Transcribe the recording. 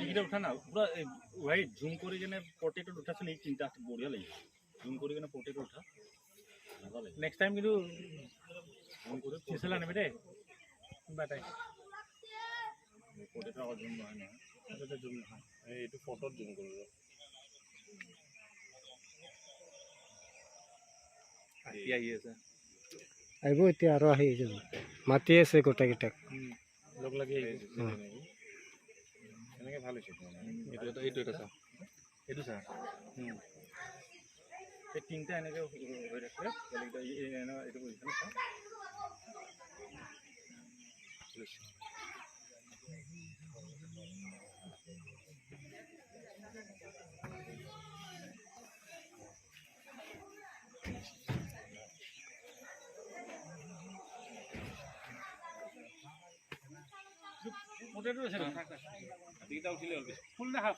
এইটা উঠা না পুরা ওয়াইড জুম করে কেনে পোটেটো উঠাছিল এই চিন্তা বঢ়িয়া লাগিছে জুম করে কেনে পোটেটো উঠা নেক্সট টাইম কিন্তু জুম করে চিচেলা নেবে দে বাটাই পোটেটো আর জুম নহয় না এটা জুম নহয় এইটো ফটোত জুম কৰিব আহি আছে আহিব এতিয়া আৰু আহি যাব মাতি আছে গোটেইকেইটাক লগ লাগি এনেকৈ ভাল হৈছে এইটো এটা চা এইটো চা এই তিনিটা এনেকৈ হৈ থাকে এইটো পজিশ্যন চা পোটেটো আছে না তিনিটা উঠিলে হ'ল ফুল দেখা